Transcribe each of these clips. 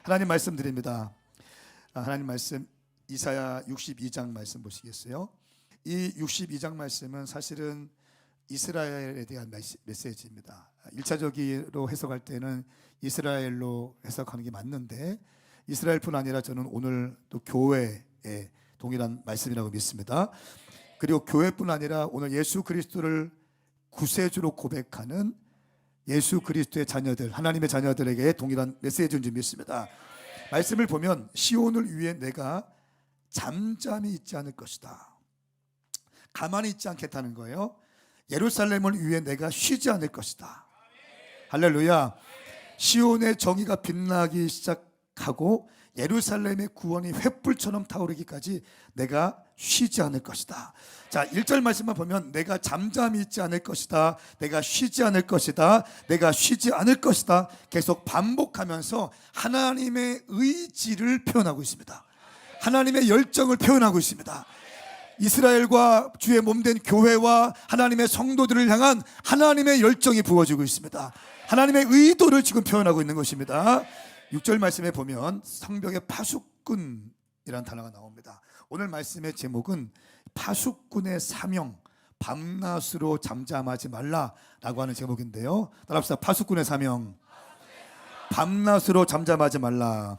하나님 말씀 드립니다. 하나님 말씀 이사야 62장 말씀 보시겠어요? 이 62장 말씀은 사실은 이스라엘에 대한 메시지입니다. 1차적으로 해석할 때는 이스라엘로 해석하는 게 맞는데 이스라엘뿐 아니라 저는 오늘 또 교회에 동일한 말씀이라고 믿습니다. 그리고 교회뿐 아니라 오늘 예수 그리스도를 구세주로 고백하는 예수 그리스도의 자녀들, 하나님의 자녀들에게 동일한 메시지인 줄 믿습니다. 말씀을 보면 시온을 위해 내가 잠잠히 있지 않을 것이다. 가만히 있지 않겠다는 거예요. 예루살렘을 위해 내가 쉬지 않을 것이다. 할렐루야. 시온의 정의가 빛나기 시작하고 예루살렘의 구원이 횃불처럼 타오르기까지 내가 쉬지 않을 것이다. 자, 1절 말씀만 보면 내가 잠잠히 있지 않을 것이다, 내가 쉬지 않을 것이다, 내가 쉬지 않을 것이다 계속 반복하면서 하나님의 의지를 표현하고 있습니다. 하나님의 열정을 표현하고 있습니다. 이스라엘과 주의 몸된 교회와 하나님의 성도들을 향한 하나님의 열정이 부어지고 있습니다. 하나님의 의도를 지금 표현하고 있는 것입니다. 6절 말씀에 보면 성벽의 파수꾼이라는 단어가 나옵니다. 오늘 말씀의 제목은 파수꾼의 사명, 밤낮으로 잠잠하지 말라라고 하는 제목인데요. 따라합시다. 파수꾼의 사명, 밤낮으로 잠잠하지 말라.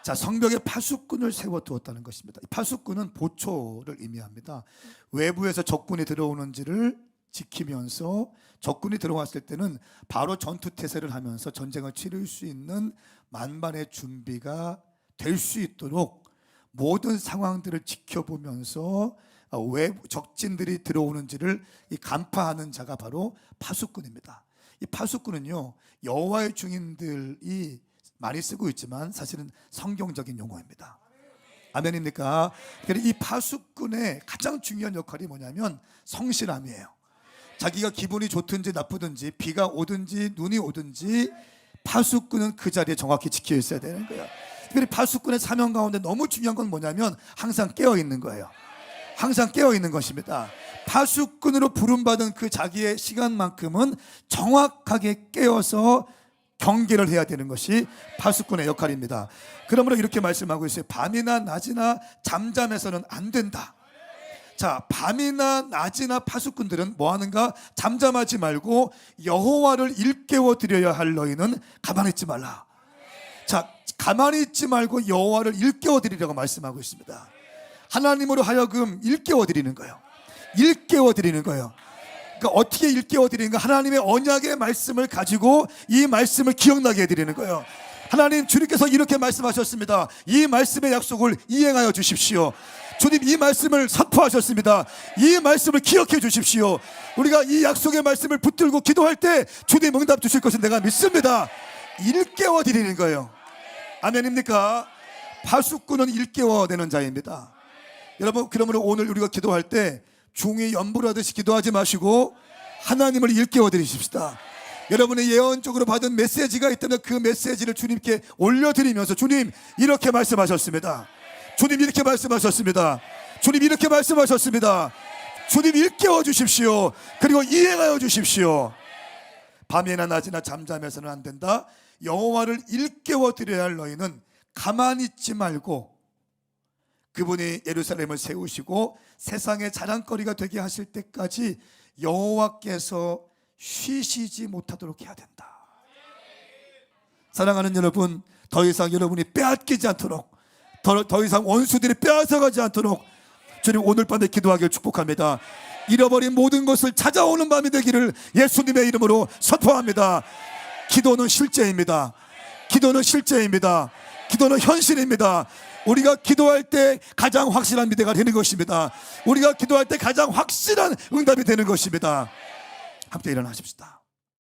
자, 성벽에 파수꾼을 세워두었다는 것입니다. 파수꾼은 보초를 의미합니다. 외부에서 적군이 들어오는지를 지키면서 적군이 들어왔을 때는 바로 전투태세를 하면서 전쟁을 치를 수 있는 만반의 준비가 될 수 있도록 모든 상황들을 지켜보면서 외부 적진들이 들어오는지를 간파하는 자가 바로 파수꾼입니다. 이 파수꾼은요, 여호와의 증인들이 많이 쓰고 있지만 사실은 성경적인 용어입니다. 아멘입니까? 이 파수꾼의 가장 중요한 역할이 뭐냐면 성실함이에요. 자기가 기분이 좋든지 나쁘든지 비가 오든지 눈이 오든지 파수꾼은 그 자리에 정확히 지켜 있어야 되는 거예요. 특별히 파수꾼의 사명 가운데 너무 중요한 건 뭐냐면 항상 깨어 있는 거예요. 항상 깨어 있는 것입니다. 파수꾼으로 부름받은 그 자기의 시간만큼은 정확하게 깨어서 경계를 해야 되는 것이 파수꾼의 역할입니다. 그러므로 이렇게 말씀하고 있어요. 밤이나 낮이나 잠잠해서는 안 된다. 자, 밤이나 낮이나 파수꾼들은 뭐 하는가? 잠잠하지 말고 여호와를 일깨워 드려야 할 너희는 가만히 있지 말라. 자, 가만히 있지 말고 여호와를 일깨워 드리라고 말씀하고 있습니다. 하나님으로 하여금 일깨워 드리는 거예요. 일깨워 드리는 거예요. 그러니까 어떻게 일깨워 드리는가? 하나님의 언약의 말씀을 가지고 이 말씀을 기억나게 해드리는 거예요. 하나님, 주님께서 이렇게 말씀하셨습니다. 이 말씀의 약속을 이행하여 주십시오. 주님, 이 말씀을 선포하셨습니다. 이 말씀을 기억해 주십시오. 우리가 이 약속의 말씀을 붙들고 기도할 때 주님 응답 주실 것을 내가 믿습니다. 일깨워 드리는 거예요. 아멘입니까? 파수꾼은 일깨워내는 자입니다. 여러분, 그러므로 오늘 우리가 기도할 때 종이 연불하듯이 기도하지 마시고 하나님을 일깨워 드리십시다. 여러분의 예언적으로 받은 메시지가 있다면 그 메시지를 주님께 올려드리면서 주님, 이렇게 말씀하셨습니다. 주님, 이렇게 말씀하셨습니다. 주님, 이렇게 말씀하셨습니다. 주님, 일깨워 주십시오. 그리고 이행하여 주십시오. 밤이나 낮이나 잠잠해서는 안 된다. 여호와를 일깨워 드려야 할 너희는 가만히 있지 말고 그분이 예루살렘을 세우시고 세상의 자랑거리가 되게 하실 때까지 여호와께서 쉬시지 못하도록 해야 된다. 사랑하는 여러분, 더 이상 여러분이 빼앗기지 않도록, 더 이상 원수들이 빼앗아가지 않도록 주님 오늘 밤에 기도하기를 축복합니다. 잃어버린 모든 것을 찾아오는 밤이 되기를 예수님의 이름으로 선포합니다. 기도는 실제입니다. 기도는 실제입니다. 기도는 현실입니다. 우리가 기도할 때 가장 확실한 미래가 되는 것입니다. 우리가 기도할 때 가장 확실한 응답이 되는 것입니다. 함께 일어나십시다.